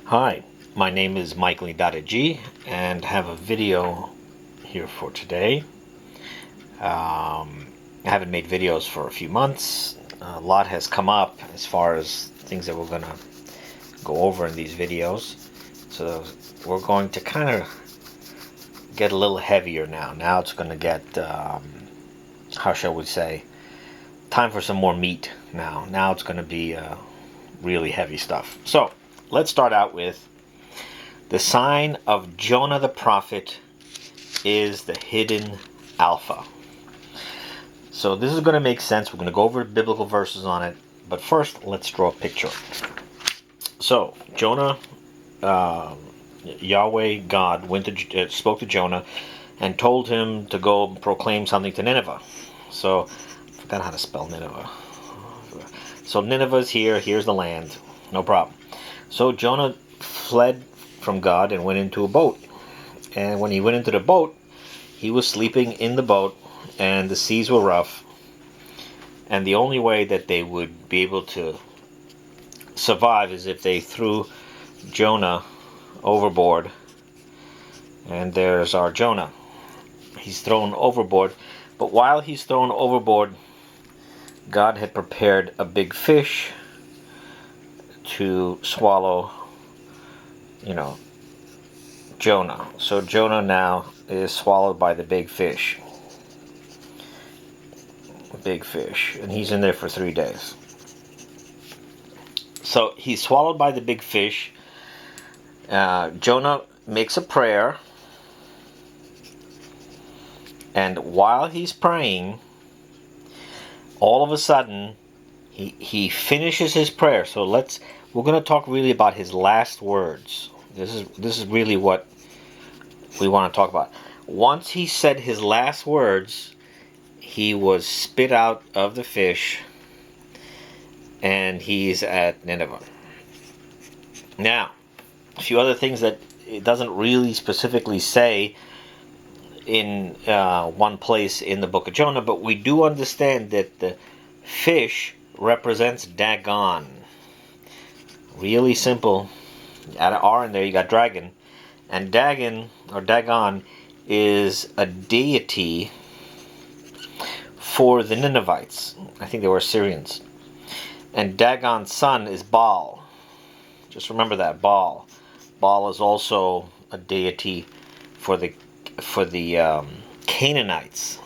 Hi, my name is Michael.G and have a video here for today. I haven't made videos for a few months. A lot has come up as far as things that we're going to go over in these videos. So we're going to kind of get a little heavier now. Now it's going to get, how shall we say, time for some more meat now. Now it's going to be really heavy stuff. So let's start out with the sign of Jonah the prophet is the hidden Alpha. So this is going to make sense. We're going to go over biblical verses on it. But first, let's draw a picture. So Jonah, Yahweh God spoke to Jonah and told him to go proclaim something to Nineveh. So I forgot how to spell Nineveh. So Nineveh's here. Here's the land. No problem. So Jonah fled from God and went into a boat. And when he went into the boat, he was sleeping in the boat, and the seas were rough. And the only way that they would be able to survive is if they threw Jonah overboard. And there's our Jonah. He's thrown overboard. But while he's thrown overboard, God had prepared a big fish to swallow, Jonah. So Jonah now is swallowed by the big fish. Big fish. And he's in there for 3 days. So he's swallowed by the big fish. Jonah makes a prayer. And while he's praying, all of a sudden, he finishes his prayer. So we're going to talk really about his last words. This is really what we want to talk about. Once he said his last words, he was spit out of the fish, and he's at Nineveh. Now, a few other things that it doesn't really specifically say in one place in the book of Jonah, but we do understand that the fish represents Dagon. Really simple. Add an R in there, you got dragon. And Dagon, or Dagon, is a deity for the Ninevites. I think they were Assyrians. And Dagon's son is Baal. Just remember that, Baal. Baal is also a deity for the Canaanites.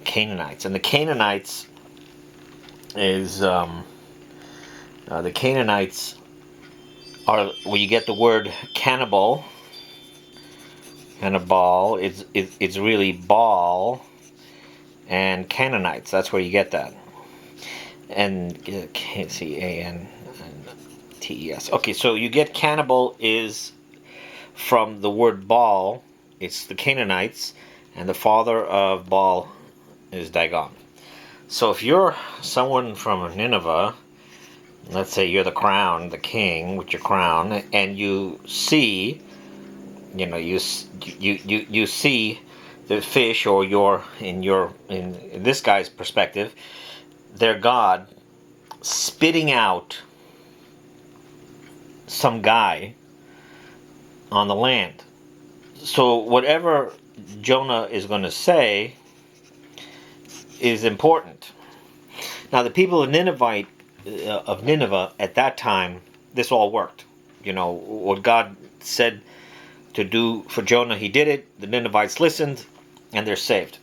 Canaanites. And the Canaanites is the Canaanites are where you get the word cannibal. Cannibal. It's really Baal and Canaanites. That's where you get that. And Canantes. Okay, so you get cannibal is from the word Baal. It's the Canaanites, and the father of Baal is Dagon. So if you're someone from Nineveh, let's say you're the crown, the king with your crown, and you see, you see the fish, or in this guy's perspective, their God spitting out some guy on the land. So whatever Jonah is going to say is important. Now the people of Nineveh at that time, this all worked. What God said to do for Jonah, he did it. The Ninevites listened, and they're saved.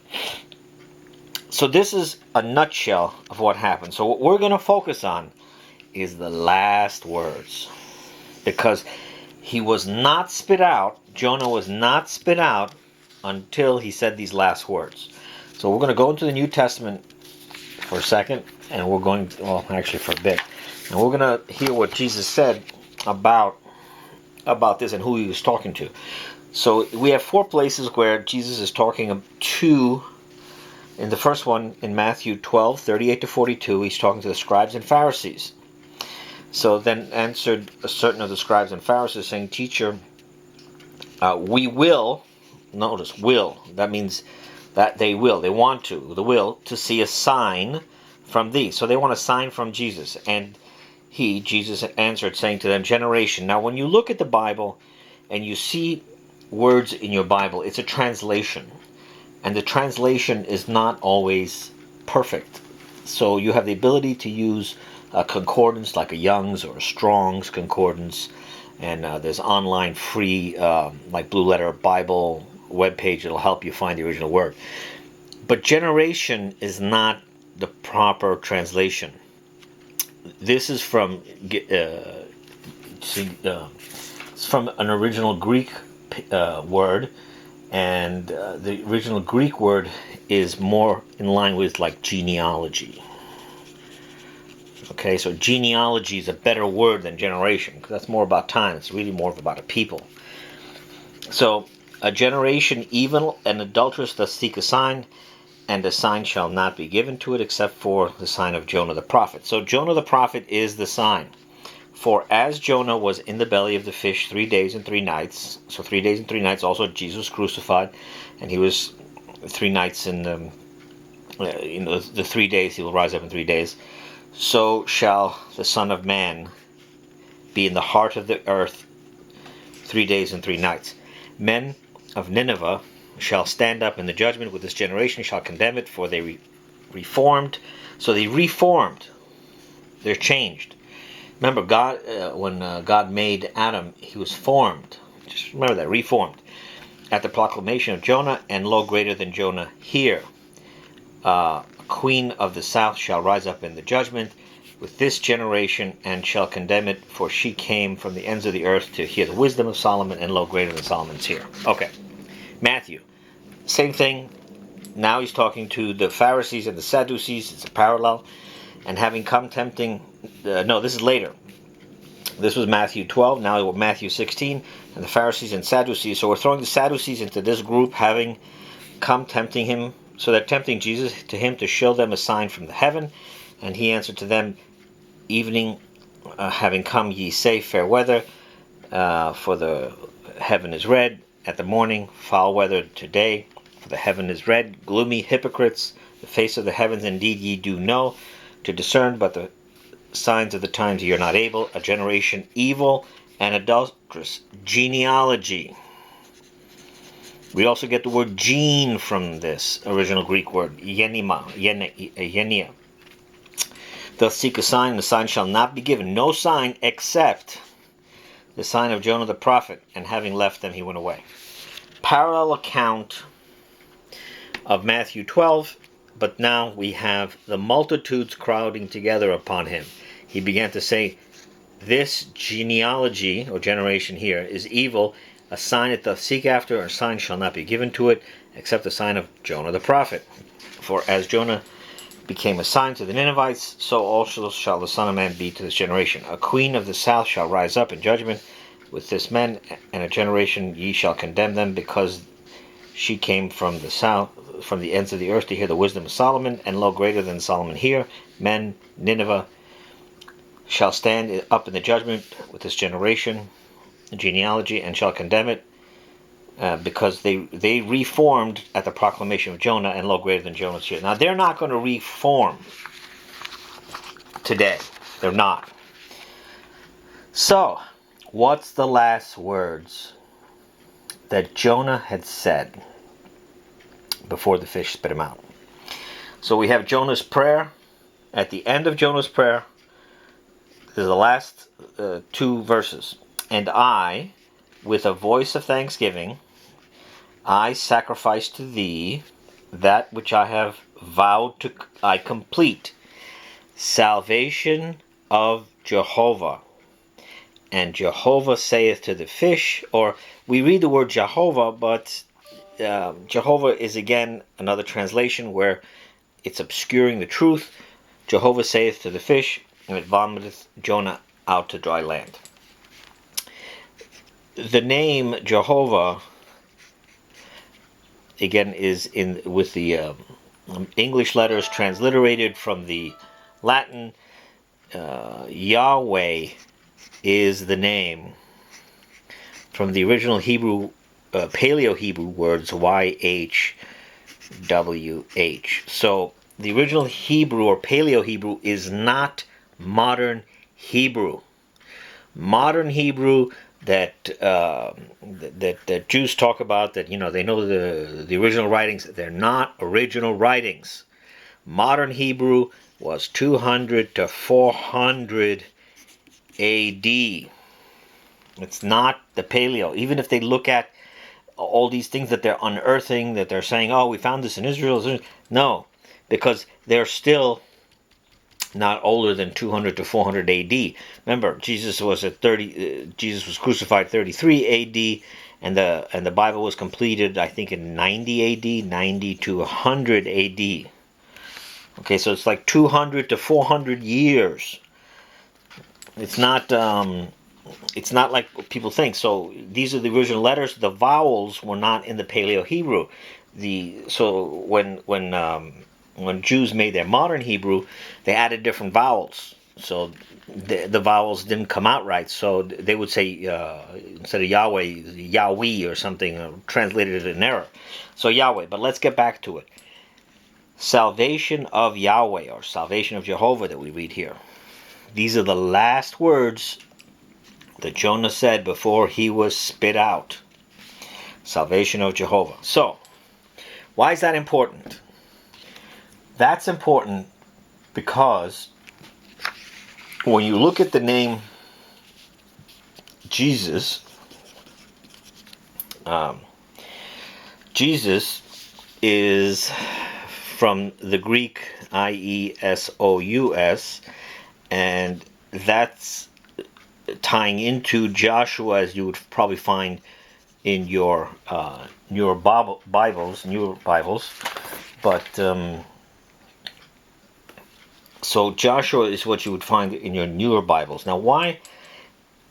So this is a nutshell of what happened. So what we're going to focus on is the last words, because he was not spit out. Jonah was not spit out until he said these last words. So we're going to go into the New Testament for a second, and we're going to, well, actually for a bit, and we're going to hear what Jesus said about this and who he was talking to. So we have 4 places where Jesus is talking to. In the first one, in Matthew 12:38-42, he's talking to the Scribes and Pharisees. So then answered a certain of the Scribes and Pharisees, saying, Teacher, we will, notice, will, that means that they want to see a sign from thee. So they want a sign from Jesus. And He, Jesus, answered, saying to them, generation. Now, when you look at the Bible and you see words in your Bible, it's a translation. And the translation is not always perfect. So you have the ability to use a concordance like a Young's or a Strong's concordance. And there's online free, like Blue Letter Bible webpage that'll help you find the original word. But generation is not the proper translation. This is from it's from an original Greek word, and the original Greek word is more in line with like genealogy. Okay, so genealogy is a better word than generation, because that's more about time. It's really more about a people. So a generation evil and adulterous doth seek a sign, and a sign shall not be given to it except for the sign of Jonah the prophet. So Jonah the prophet is the sign. For as Jonah was in the belly of the fish 3 days and 3 nights, so 3 days and 3 nights also Jesus crucified, and he was 3 nights in the 3 days, he will rise up in 3 days. So shall the Son of Man be in the heart of the earth 3 days and 3 nights. Men of Nineveh shall stand up in the judgment with this generation, shall condemn it, for they reformed. So they reformed. They're changed. Remember, God, when God made Adam, he was formed. Just remember that, reformed. At the proclamation of Jonah, and lo, greater than Jonah here. A queen of the south shall rise up in the judgment with this generation, and shall condemn it, for she came from the ends of the earth to hear the wisdom of Solomon, and lo, greater than Solomon's here. Okay. Matthew. Same thing. Now he's talking to the Pharisees and the Sadducees. It's a parallel. And having come tempting... no, this is later. This was Matthew 12. Now Matthew 16. And the Pharisees and Sadducees. So we're throwing the Sadducees into this group, having come tempting him. So they're tempting Jesus to him to show them a sign from the heaven. And he answered to them, evening having come, ye say, fair weather, for the heaven is red. At the morning, foul weather today, for the heaven is red. Gloomy hypocrites, the face of the heavens indeed ye do know to discern, but the signs of the times ye are not able. A generation evil and adulterous, genealogy. We also get the word gene from this original Greek word, yenia. Doth seek a sign, the sign shall not be given. No sign except the sign of Jonah the prophet. And having left them, he went away. Parallel account of Matthew 12, but now we have the multitudes crowding together upon him. He began to say, this genealogy, or generation here, is evil. A sign it doth seek after, a sign shall not be given to it, except the sign of Jonah the prophet. For as Jonah became a sign to the Ninevites, so also shall the Son of Man be to this generation. A queen of the south shall rise up in judgment with this men, and a generation ye shall condemn them, because she came from the south, from the ends of the earth, to hear the wisdom of Solomon, and lo, greater than Solomon here. Men, Nineveh, shall stand up in the judgment with this generation, genealogy, and shall condemn it, because they reformed at the proclamation of Jonah, and lo, greater than Jonah's here. Now, they're not going to reform today. They're not. So, what's the last words that Jonah had said before the fish spit him out? So we have Jonah's prayer. At the end of Jonah's prayer, there's the last 2 verses. And I, with a voice of thanksgiving, I sacrifice to thee that which I have vowed to I complete. Salvation of Jehovah. And Jehovah saith to the fish, or we read the word Jehovah, but Jehovah is again another translation where it's obscuring the truth. Jehovah saith to the fish, and it vomiteth Jonah out to dry land. The name Jehovah again is in with the English letters transliterated from the Latin. Yahweh is the name from the original Hebrew, Paleo-Hebrew words YHWH. So the original Hebrew or Paleo-Hebrew is not modern Hebrew. Modern Hebrew that that Jews talk about, that they know the original writings. They're not original writings. Modern Hebrew was 200 to 400 A.D. It's not the Paleo. Even if they look at all these things that they're unearthing, that they're saying, oh, we found this in Israel. No, because they're still not older than 200 to 400 AD. Remember, Jesus was Jesus was crucified 33 AD, and the Bible was completed, I think, in 90 AD, 90 to 100 AD. Okay, so it's like 200 to 400 years. It's not like people think. So these are the original letters. The vowels were not in the Paleo Hebrew. So when Jews made their modern Hebrew, they added different vowels. So the vowels didn't come out right. So they would say, instead of Yahweh, Yahweh or something, translated it in error. So Yahweh. But let's get back to it. Salvation of Yahweh, or salvation of Jehovah, that we read here. These are the last words that Jonah said before he was spit out. Salvation of Jehovah. So, why is that important? That's important because when you look at the name Jesus, Jesus is from the Greek Iesous, and that's tying into Joshua, as you would probably find in your newer Bibles. But so Joshua is what you would find in your newer Bibles. Now, why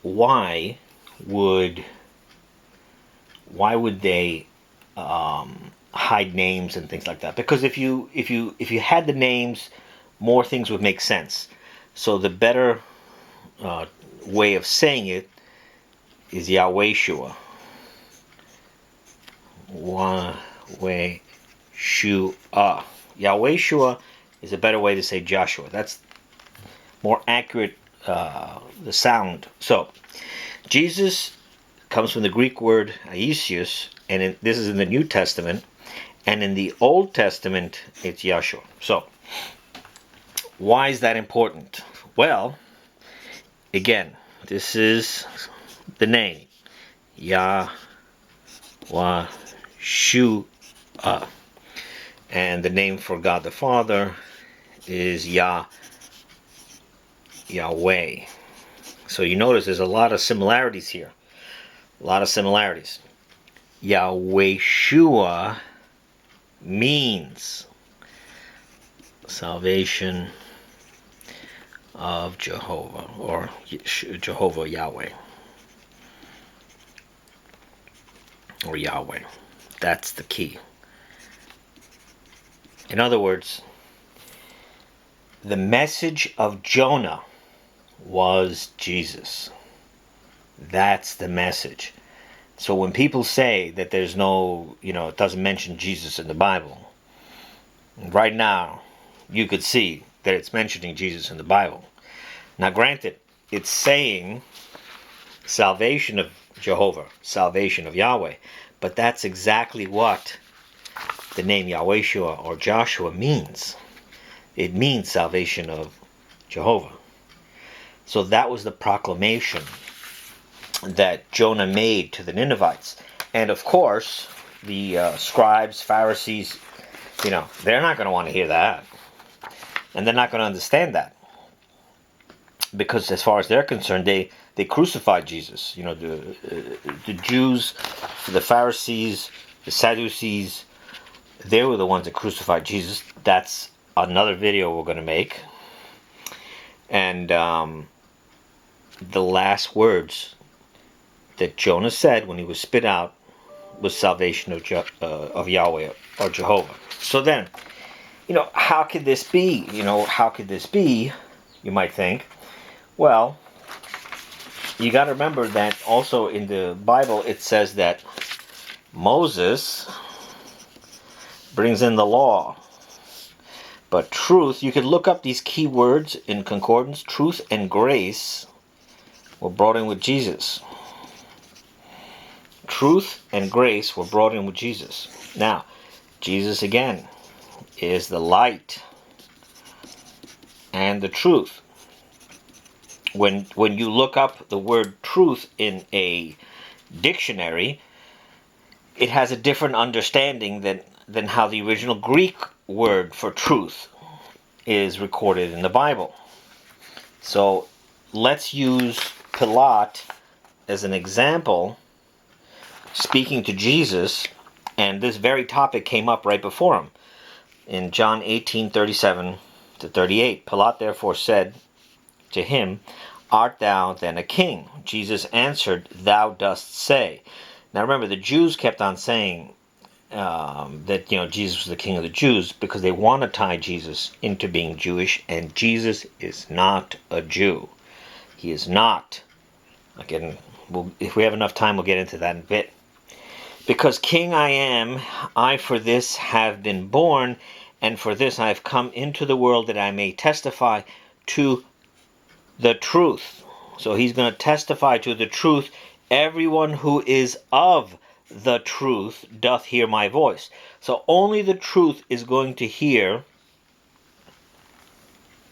would they hide names and things like that? Because if you had the names, more things would make sense. So the better way of saying it is Yahweh-shua. Yahweh-shua. Yahweh-shua is a better way to say Joshua. That's more accurate, the sound. So, Jesus comes from the Greek word Iesous, and this is in the New Testament, and in the Old Testament, it's Yahshua. So, why is that important? Well, again, this is the name, Yahweh-shua, and the name for God the Father is Yahweh. So you notice there's a lot of similarities here. A lot of similarities. Yahweh-shua means salvation of Jehovah, or Jehovah Yahweh, or Yahweh. That's the key. In other words, the message of Jonah was Jesus. That's the message. So when people say that there's no, it doesn't mention Jesus in the Bible, right now you could see that it's mentioning Jesus in the Bible. Now granted, it's saying salvation of Jehovah, salvation of Yahweh, but that's exactly what the name Yahweh-shua or Joshua means. It means salvation of Jehovah. So that was the proclamation that Jonah made to the Ninevites. And of course, the Scribes, Pharisees, they're not going to want to hear that. And they're not going to understand that. Because as far as they're concerned, they crucified Jesus. The Jews, the Pharisees, the Sadducees, they were the ones that crucified Jesus. That's another video we're going to make. And the last words that Jonah said when he was spit out was salvation of Yahweh or Jehovah. So then, how could this be? How could this be? You might think. Well, you got to remember that also in the Bible it says that Moses brings in the law. But truth, you could look up these key words in concordance. Truth and grace were brought in with Jesus. Truth and grace were brought in with Jesus. Now, Jesus again is the light and the truth. When you look up the word truth in a dictionary, it has a different understanding than how the original Greek word for truth is recorded in the Bible. So let's use Pilate as an example, speaking to Jesus, and this very topic came up right before him. In John 18:37-38, Pilate therefore said to him, Art thou then a king? Jesus answered, Thou dost say. Now remember, the Jews kept on saying that Jesus was the king of the Jews because they want to tie Jesus into being Jewish, and Jesus is not a Jew. He is not. Again, if we have enough time, we'll get into that in a bit. Because king I am, I for this have been born, and for this I have come into the world, that I may testify to the truth. So he's going to testify to the truth. Everyone who is of the truth doth hear my voice. So only the truth is going to hear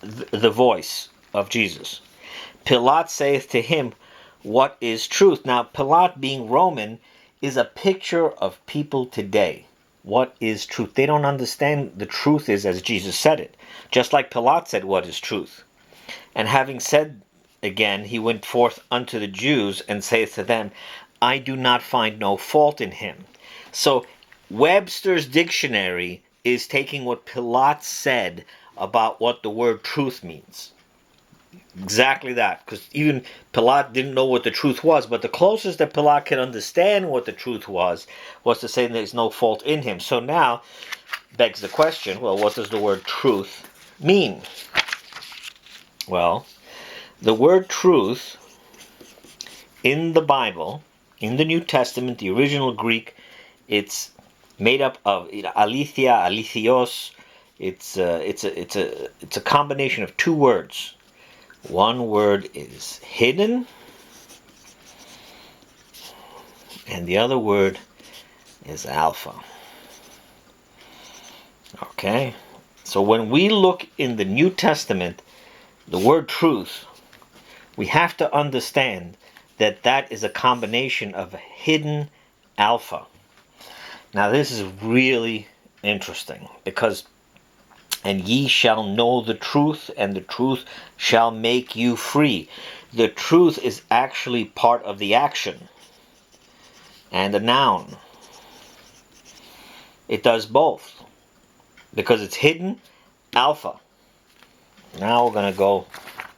the voice of Jesus. Pilate saith to him, What is truth? Now, Pilate, being Roman, is a picture of people today. What is truth? They don't understand the truth is as Jesus said it. Just like Pilate said, What is truth? And having said again, he went forth unto the Jews, and saith to them, I do not find no fault in him. So Webster's dictionary is taking what Pilate said about what the word truth means. Exactly that, because even Pilate didn't know what the truth was, but the closest that Pilate could understand what the truth was to say there's no fault in him. So now begs the question, well, what does the word truth mean? Well, the word truth in the Bible, in the New Testament, the original Greek, it's made up of aletheia, alethios. It's a combination of two words. One word is hidden, and the other word is alpha. Okay? So when we look in the New Testament, the word truth, we have to understand that that is a combination of hidden alpha. Now this is really interesting because, and ye shall know the truth, and the truth shall make you free. The truth is actually part of the action and the noun. It does both because it's hidden alpha. Now we're going to go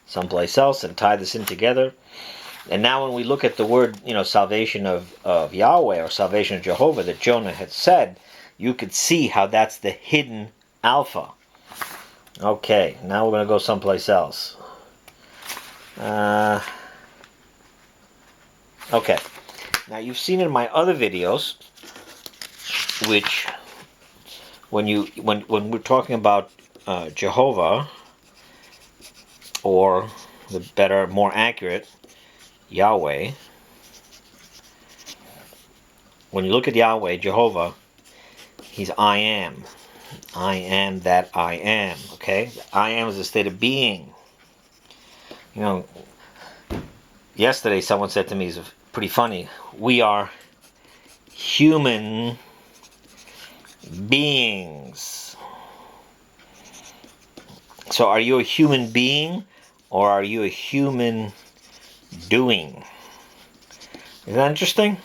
someplace else and tie this in together. And now when we look at the word, salvation of Yahweh, or salvation of Jehovah that Jonah had said, you could see how that's the hidden alpha. Okay, now we're going to go someplace else. Okay, now you've seen in my other videos, which when we're talking about Jehovah, or the better, more accurate, Yahweh. When you look at Yahweh, Jehovah, he's I am. I am that I am. Okay? I am is a state of being. Yesterday someone said to me, it's pretty funny, we are human beings. So are you a human being, or are you a human doing? Isn't that interesting?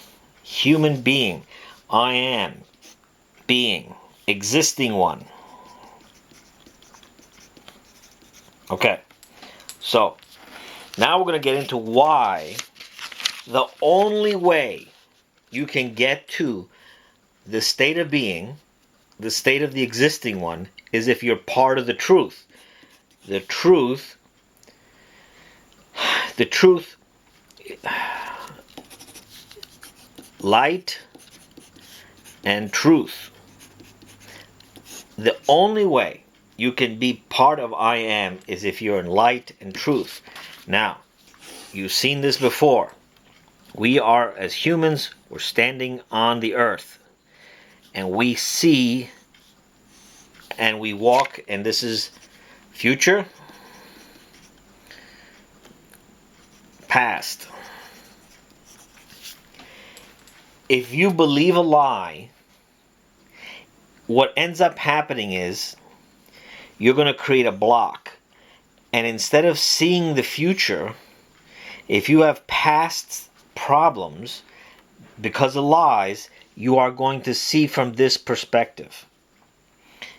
Human being. I am. Being. Existing one. Okay. So, now we're going to get into why the only way you can get to the state of being, the state of the existing one, is if you're part of the truth. The truth, light and truth. The only way you can be part of I am is if you're in light and truth. Now, you've seen this before. We are, as humans, we're standing on the earth. And we see and we walk, and this is future, past. If you believe a lie, what ends up happening is you're going to create a block. And instead of seeing the future, if you have past problems because of lies, you are going to see from this perspective.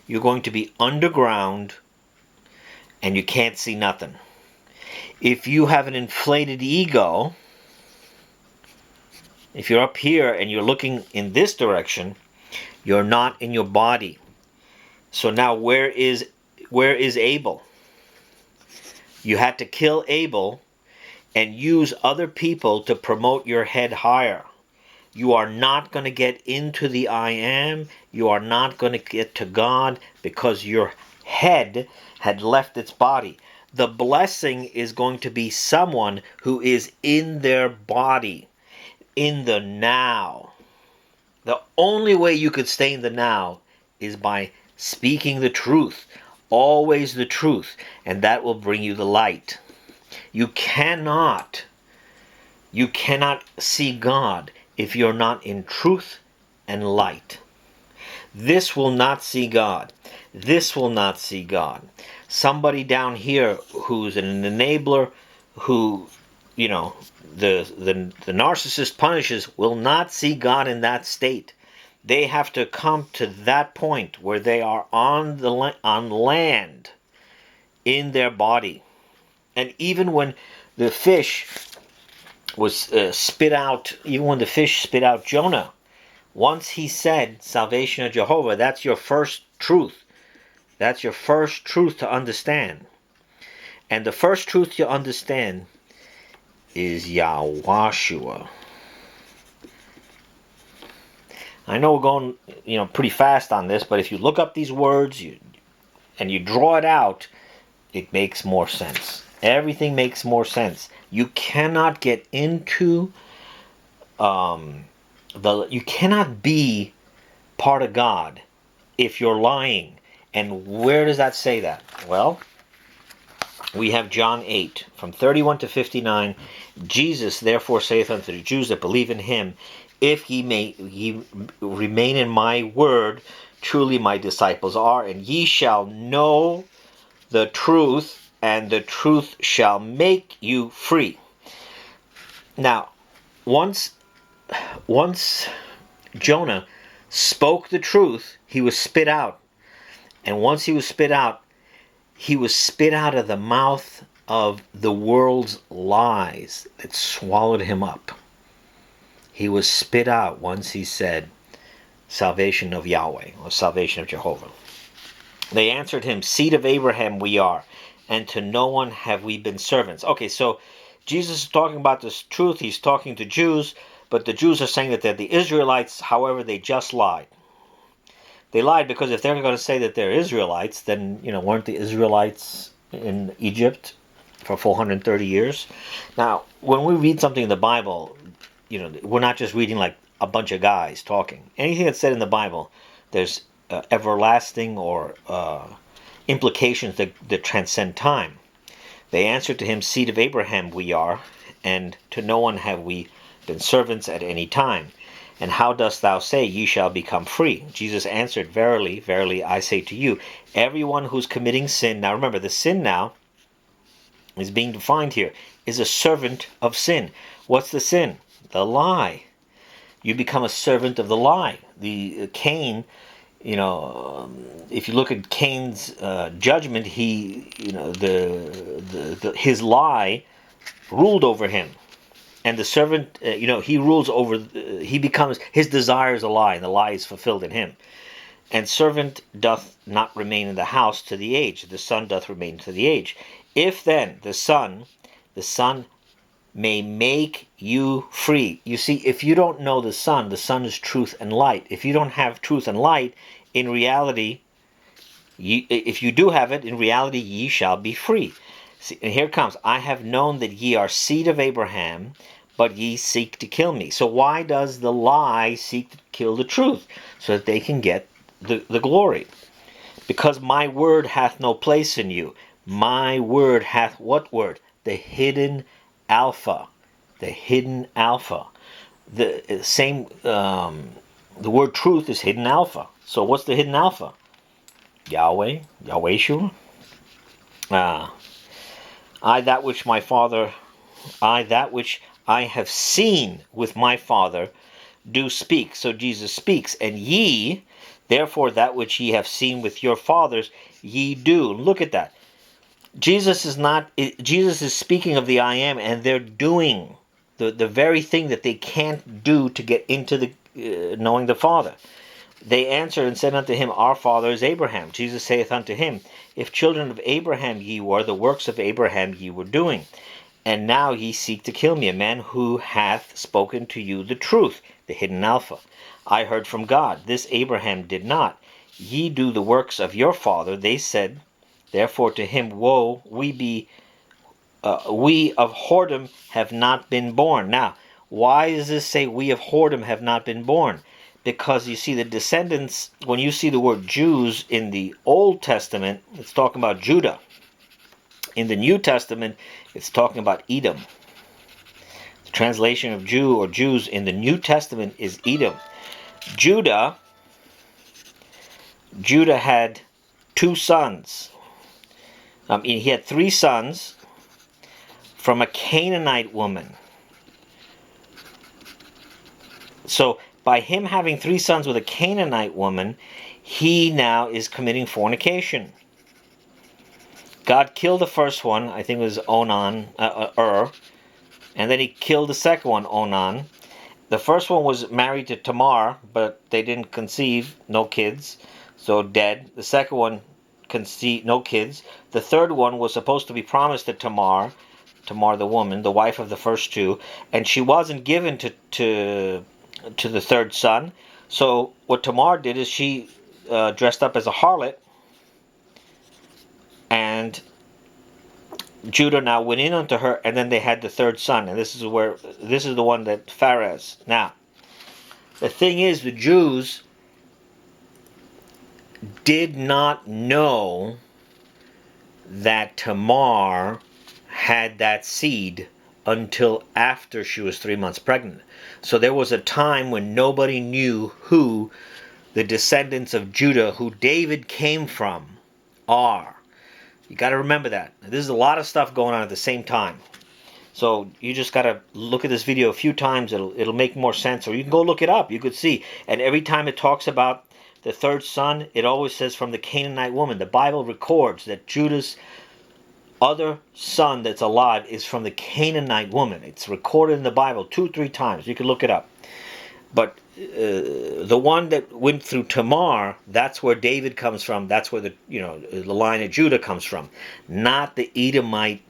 You're going to be underground and you can't see nothing. If you have an inflated ego, if you're up here and you're looking in this direction, you're not in your body. So now where is Abel? You had to kill Abel and use other people to promote your head higher. You are not going to get into the I am. You are not going to get to God because your head had left its body. The blessing is going to be someone who is in their body, in the now. The only way you could stay in the now is by speaking the truth, always the truth, and that will bring you the light. You cannot see God if you're not in truth and light. This will not see God. This will not see God. Somebody down here who's an enabler, who, the narcissist punishes, will not see God in that state. They have to come to that point where they are on land in their body. And even when the fish was spit out, even when the fish spit out Jonah, once he said, salvation of Jehovah, that's your first truth. That's your first truth to understand. And the first truth to understand is Yahweh. I know we're going, pretty fast on this, but if you look up these words and you draw it out, it makes more sense. Everything makes more sense. You cannot get into you cannot be part of God if you're lying. And where does that say that? Well, we have John 8 from 31 to 59. Jesus therefore saith unto the Jews that believe in him, if ye remain in my word, truly my disciples are, and ye shall know the truth, and the truth shall make you free. Now, once Jonah spoke the truth, he was spit out. And once he was spit out of the mouth of the world's lies that swallowed him up. He was spit out once he said, salvation of Yahweh, or salvation of Jehovah. They answered him, seed of Abraham we are, and to no one have we been servants. Okay, so Jesus is talking about this truth. He's talking to Jews, but the Jews are saying that they're the Israelites. However, they just lied. They lied because if they're going to say that they're Israelites, then, weren't the Israelites in Egypt for 430 years? Now, when we read something in the Bible, we're not just reading like a bunch of guys talking. Anything that's said in the Bible, there's everlasting or implications that transcend time. They answered to him, seed of Abraham we are, and to no one have we been servants at any time. And how dost thou say, ye shall become free? Jesus answered, verily, verily, I say to you, everyone who's committing sin, now remember, the sin now is being defined here, is a servant of sin. What's the sin? The lie. You become a servant of the lie. The Cain, if you look at Cain's judgment, his lie ruled over him. And the servant, he rules over, he becomes, his desire is a lie, and the lie is fulfilled in him. And servant doth not remain in the house to the age, the son doth remain to the age. If then the son may make you free. You see, if you don't know the Son is truth and light. If you don't have truth and light, in reality, If you do have it, in reality ye shall be free. See, and here it comes. I have known that ye are seed of Abraham, but ye seek to kill me. So why does the lie seek to kill the truth? So that they can get the glory. Because my word hath no place in you. My word hath what word? The hidden Alpha. The hidden Alpha. The same, the word truth is hidden Alpha. So what's the hidden Alpha? Yahweh, Yahweh. I that which I have seen with my Father do speak. So Jesus speaks, and ye, therefore, that which ye have seen with your fathers, ye do. Look at that. Jesus is speaking of the I am, and they're doing the very thing that they can't do to get into the knowing the Father. They answered and said unto him, Our father is Abraham. Jesus saith unto him, If children of Abraham ye were, the works of Abraham ye were doing. And now ye seek to kill me, a man who hath spoken to you the truth, the hidden Alpha. I heard from God. This Abraham did not. Ye do the works of your father. They said, therefore to him, Woe, we of whoredom have not been born. Now, why does this say we of whoredom have not been born? Because you see the descendants, when you see the word Jews in the Old Testament, it's talking about Judah. In the New Testament, it's talking about Edom. The translation of Jew or Jews in the New Testament is Edom. Judah had two sons. He had three sons from a Canaanite woman. So by him having three sons with a Canaanite woman, he now is committing fornication. God killed the first one, I think it was Onan, and then he killed the second one, Onan. The first one was married to Tamar, but they didn't conceive, no kids, so dead. The second one conceived, no kids. The third one was supposed to be promised to Tamar the woman, the wife of the first two, and she wasn't given to the third son. So what Tamar did is she dressed up as a harlot, and Judah now went in unto her, and then they had the third son, and this is the one that Phares. Now, the thing is, the Jews did not know that Tamar had that seed until after she was 3 months pregnant. So there was a time when nobody knew who the descendants of Judah, who David came from, are. You got to remember that. This is a lot of stuff going on at the same time. So you just got to look at this video a few times. It'll make more sense. Or you can go look it up. You could see. And every time it talks about the third son, it always says from the Canaanite woman. The Bible records that Judah's other son that's alive is from the Canaanite woman. It's recorded in the Bible 2-3 times. You can look it up. But the one that went through Tamar, that's where David comes from. That's where the line of Judah comes from. Not the Edomite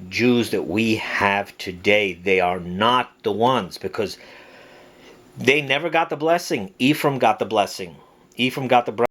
Jews that we have today. They are not the ones, because they never got the blessing. Ephraim got the blessing. Ephraim got the